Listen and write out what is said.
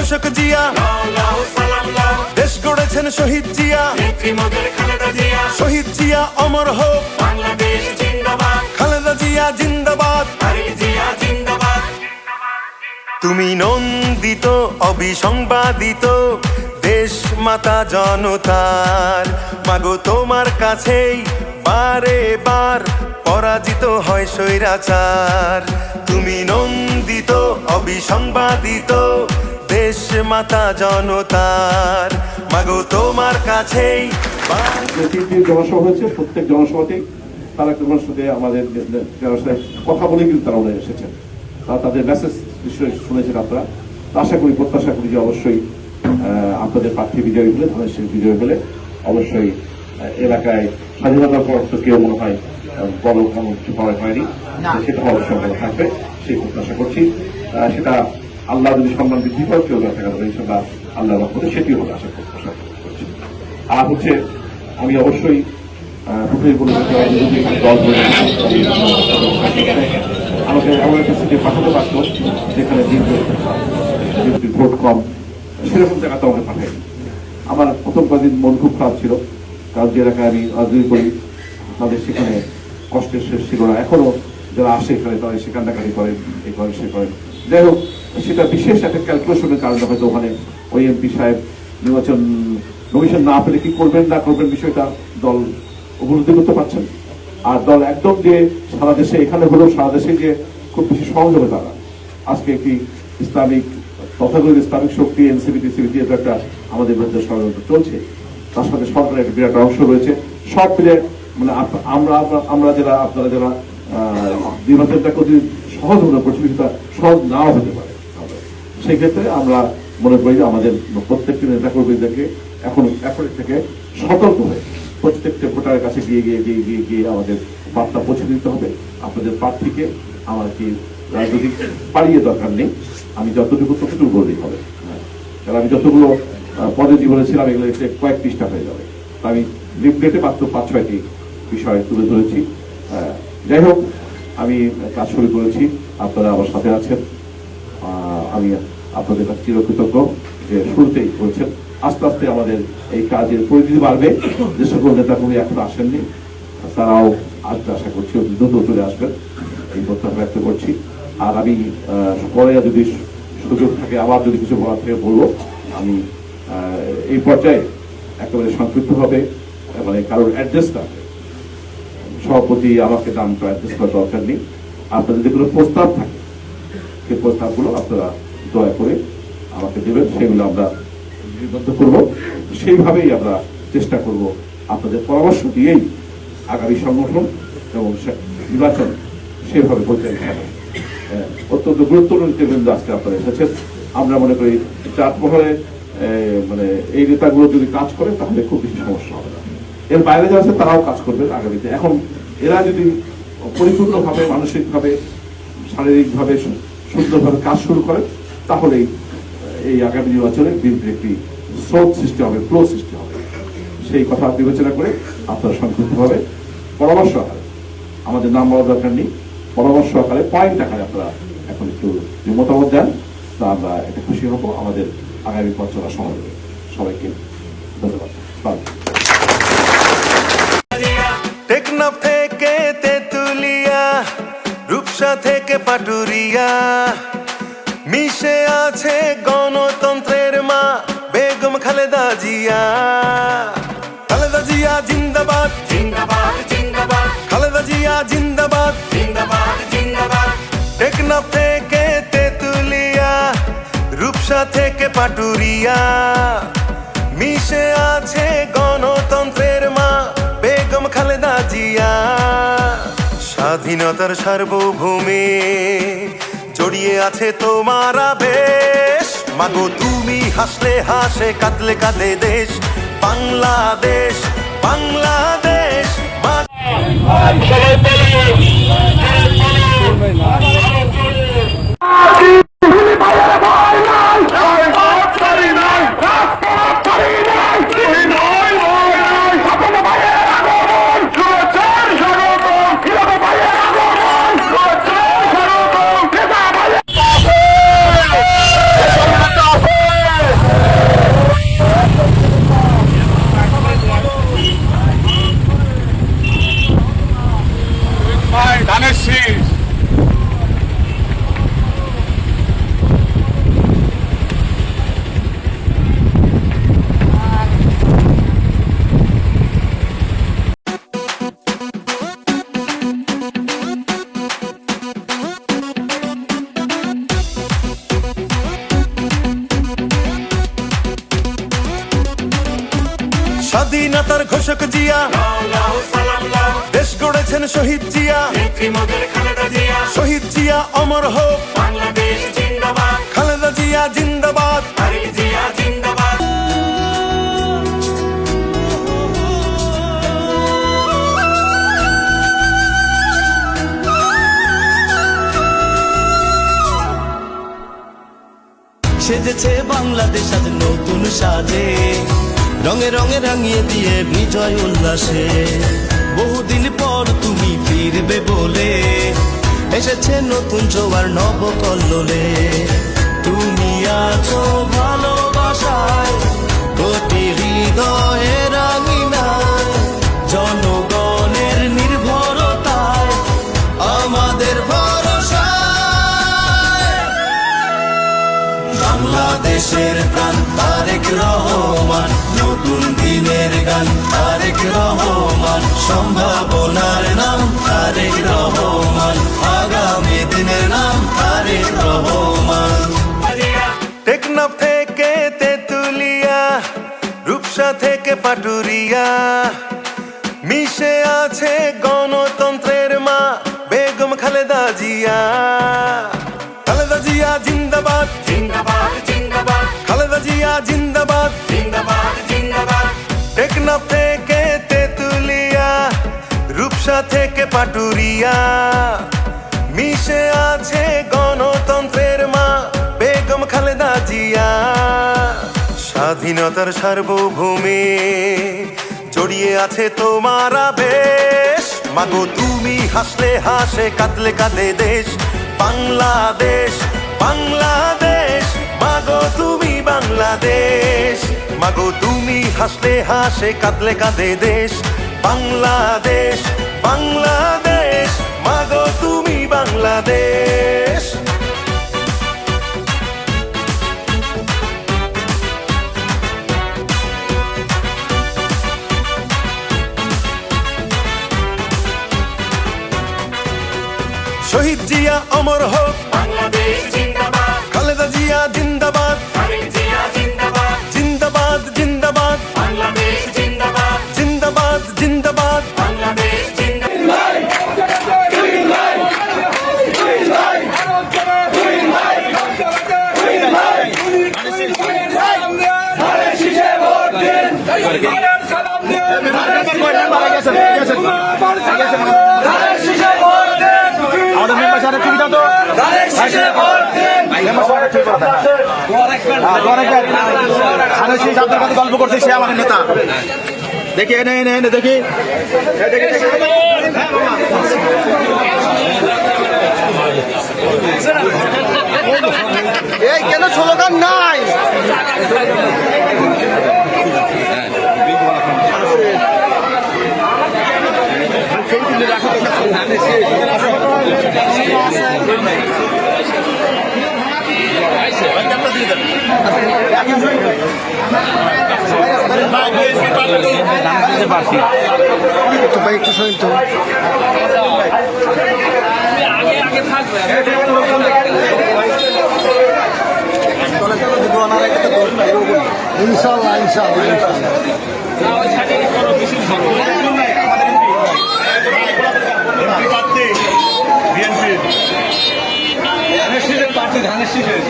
তুষক জিয়া, দেশ গড়েছেন শহীদ জিয়া, শহীদ জিয়া অমর হোক, খালেদা জিয়া জিন্দাবাদ। তুমি নন্দিত অবিসংবাদিত দেশ মাতা জনতার, মাগো তোমার কাছেই বারে বার পরাজিত হয় স্বৈরাচার। তুমি নন্দিত অবিসংবাদিত দেশ মাতা জনতার, মাগো তোমার কাছেই। জনসভা হয়েছে, প্রত্যেক জনসভাতেই তারা তোমার সাথে আমাদের কথা বলে কিন্তু তারা ওরা এসেছেন, তাদের মেসেজ নিশ্চয়ই শুনেছেন আপনারা। আশা করি, প্রত্যাশা করি যে অবশ্যই আপনাদের প্রার্থী বিজয়ী হলে, ধানের শীষ বিজয়ী হলে অবশ্যই এলাকায় স্বাধীনতার পর তো কেউ মনে হয় বড় কোনো কিছু করা হয়নি, সেটা অবশ্যই ভালো থাকবে সেই প্রত্যাশা করছি। সেটা আল্লাহ যদি সম্মান বৃদ্ধি করে কেউ না থাকা যাবে সেটা আল্লাহ রহমতে সেটিও হবে আশা প্রত্যাশা করছি। আর হচ্ছে আমি অবশ্যই আমাকে এমন একটা সিটে পাঠাতে পারত যেখানে ভোট কম, সেরকম জায়গাতে আমাকে পাঠায়নি। আমার প্রথম কদিন মন খুব খারাপ ছিল, কারণ যে এলাকায় আমি রাজনীতি করি তাদের সেখানে কষ্টের শেষ ছিল না। এখনো যারা আসে এখানে তারা সে কান্নাকাটি করেন, এই করেন সে করেন। যাই হোক, সেটা বিশেষ একটা ক্যালকুলেশনের কারণে হয়তো ওখানে ওই এমপি সাহেব নির্বাচন নমিশন না পেলে কি করবেন না করবেন বিষয়টা দল উপলব্ধি করতে পারছেন। আর দল একদম যে সারা দেশে, এখানে হলেও সারা দেশে যে খুব বেশি সহজ হবে তারা। আজকে একটি ইসলামিক তথাকথিত ইসলামিক শক্তি এনসিপি টিসিপি একটা আমাদের বিরুদ্ধে ষড়যন্ত্র চলছে, তার সাথে সরকারের একটা বিরাট অংশ রয়েছে। সব মিলে মানে আমরা যারা, আপনারা যারা নির্বাচনটাকে যদি সহজ মনে করছি, সেটা সহজ নাও হতে পারে। সেই ক্ষেত্রে আমরা মনে করি যে আমাদের প্রত্যেকটি নেতা কর্মীদেরকে এখন থেকে সতর্ক হয়ে প্রত্যেকটা ভোটারের কাছে গিয়ে আমাদের বার্তা পৌঁছে দিতে হবে। আপনাদের প্রার্থীকে আমার কি রাজনৈতিক পাড়িয়ে দরকার নেই, আমি যতটুকু ততটুকু বললেই হবে। কারণ আমি যতগুলো পদে বলেছিলাম এগুলো কয়েক পৃষ্ঠা হয়ে যাবে, আমি লিফলেটে মাত্র 5-6টি বিষয় তুলে ধরেছি। যাই হোক, আমি কাজ শুরু করেছি, আপনারা আমার সাথে আছেন, আমি আপনাদের কাছে চিরকৃতজ্ঞ যে শুরুতেই করেছেন। আস্তে আস্তে আমাদের এই কাজের পরিধি বাড়বে। যে সকল নেতাকর্মী এখন আসেননি তারাও আসবে, আশা করছি দ্রুত চলে আসবেন, এই প্রত্যাশা ব্যক্ত করছি। আর আমি পরে যদি সুযোগ থাকে আবার যদি কিছু বলার থেকে বলবো। আমি এই পর্যায়ে একেবারে সংক্ষিপ্তভাবে, মানে কারোর অ্যাড্রেস না, সভাপতি আমাকে নামটা অ্যাড্রেস করার দরকার নেই। আপনাদের যেগুলো প্রস্তাব থাকে সেই প্রস্তাবগুলো আপনারা দয়া করে আমাকে দেবেন, সেগুলো আমরা নিবদ্ধ করব। সেইভাবেই আমরা চেষ্টা করব আপনাদের পরামর্শ দিয়েই আগামী সংগঠন এবং নির্বাচন সেভাবে পরিচালিত হবে। অত্যন্ত গুরুত্বপূর্ণ নেতৃবৃন্দ আজকে আপনারা এসেছেন। আমরা মনে করি চার প্রহরে মানে এই নেতাগুলো যদি কাজ করে তাহলে খুব বেশি সমস্যা হবে না। এর বাইরে যারা আছে তারাও কাজ করবেন আগামীতে। এখন এরা যদি পরিপূর্ণভাবে, মানসিকভাবে, শারীরিকভাবে সুন্দরভাবে কাজ শুরু করেন তাহলেই এই আগামী নির্বাচনে বিএনপির একটি স্রোত সৃষ্টি হবে, ফ্লো সৃষ্টি হবে। সেই কথা বিবেচনা করে আপনারা সংক্ষিপ্তভাবে পরামর্শ আকারে, আমাদের নাম বলার দরকার নেই, পরামর্শ আকারে পয়েন্ট আকারে আপনারা এখন একটু যে মতামত দেন তা আমরা এটা খুশি হব। আমাদের আগামী পথ চলা সময় দেবে। সবাইকে ধন্যবাদ। টেকনাফ থেকে তেতুলিয়া, রূপসা থেকে পাটুরিয়া, মিশে আছে গণতন্ত্রের মা বেগম খালেদা জিয়া। খালেদা জিয়া জিন্দাবাদ, জিন্দাবাদ জিন্দাবাদ, খালেদা জিয়া জিন্দাবাদ, জিন্দাবাদ জিন্দাবাদ। টেকনাফ থেকে তেতুলিয়া, রূপসা থেকে পাটুরিয়া, মিশে আছে গণতন্ত্রের মা বেগম খালেদা জিয়া। স্বাধীনতার সার্বভৌমে জড়িয়ে আছে তোমার আবেশ, মাগো তুমি হাসলে হাসে, কাঁদলে কাঁদে দেশ বাংলাদেশ, বাংলাদেশ। স্বাধীনতার ঘোষক জিয়া, লাও লাও সালাম লাও, দেশ গড়েছেন শহীদ জিয়া। নেত্রী মোদের খালেদা জিয়া, শহীদ জিয়া অমর হোক, বাংলাদেশ জিন্দাবাদ, খালেদা জিয়া জিন্দাবাদ। তারেক জিয়া জিন্দাবাদ। সেজেছে বাংলাদেশ আজ নতুন সাজে, রঙে রঙে রাঙিয়ে দিয়ে বিজয় উল্লাসে। বহুদিন পর তুমি ফিরবে বলে এসেছে নতুন জোয়ার নবকল্লোলে। তুমি আছো ভালোবাসায় প্রতি হৃদয়ে রাঙিনায়, জনগণের নির্ভরতায় আমাদের ভরসা। বাংলাদেশের প্রাণ তারেক রহমান, নতুন দিনের গান তারেক রহমান, সম্ভাবনার নাম তারেক রহমান, আগামী দিনের নাম তারেক রহমান। টেকনাফ থেকে তেতুলিয়া, রূপসা থেকে পাটুরিয়া, মিশে আছে গণতন্ত্রের মা বেগম খালেদা জিয়া। খালেদা জিয়া জিন্দাবাদ, জিন্দাবাদ জিন্দাবাদ, খালেদা জিয়া জিন্দাবাদ। জিন্দাবাদ জিন্দাবাদ, টেকনাফ থেকে তেতুলিয়া, রূপসা থেকে পাটুরিয়া, মিশে আছে গণতন্ত্রের মা বেগম খালেদা জিয়া। স্বাধীনতার সার্বভৌমে জড়িয়ে আছে তোমার আবেশ। মাগো তুমি হাসলে হাসে, কাঁদলে কাঁদে দেশ বাংলাদেশ। বাংলাদেশ মাগো তুমি বাংলাদেশ, মাগো তুমি হাসলে হাসে, কাঁদলে কাঁদে দেশ বাংলাদেশ। বাংলাদেশ মাগো তুমি বাংলাদেশ। শহীদ জিয়া অমর হোক, বাংলাদেশ জিন্দাবাদ, খালেদা জিয়া জিন্দাবাদ। তারেক জিয়া জিন্দাবাদ, জিন্দাবাদ জিন্দাবাদ, বাংলাদেশ জিন্দাবাদ, জিন্দাবাদ জিন্দাবাদ। বাংলাদেশ জিন্দাবাদ। গল্প করছে সে আমাদের নেতা। দেখি এনে এনে এনে দেখি এই কেন স্লোগান নাই? একটু সহিত ইনশাল্লাহ ধানের শীষের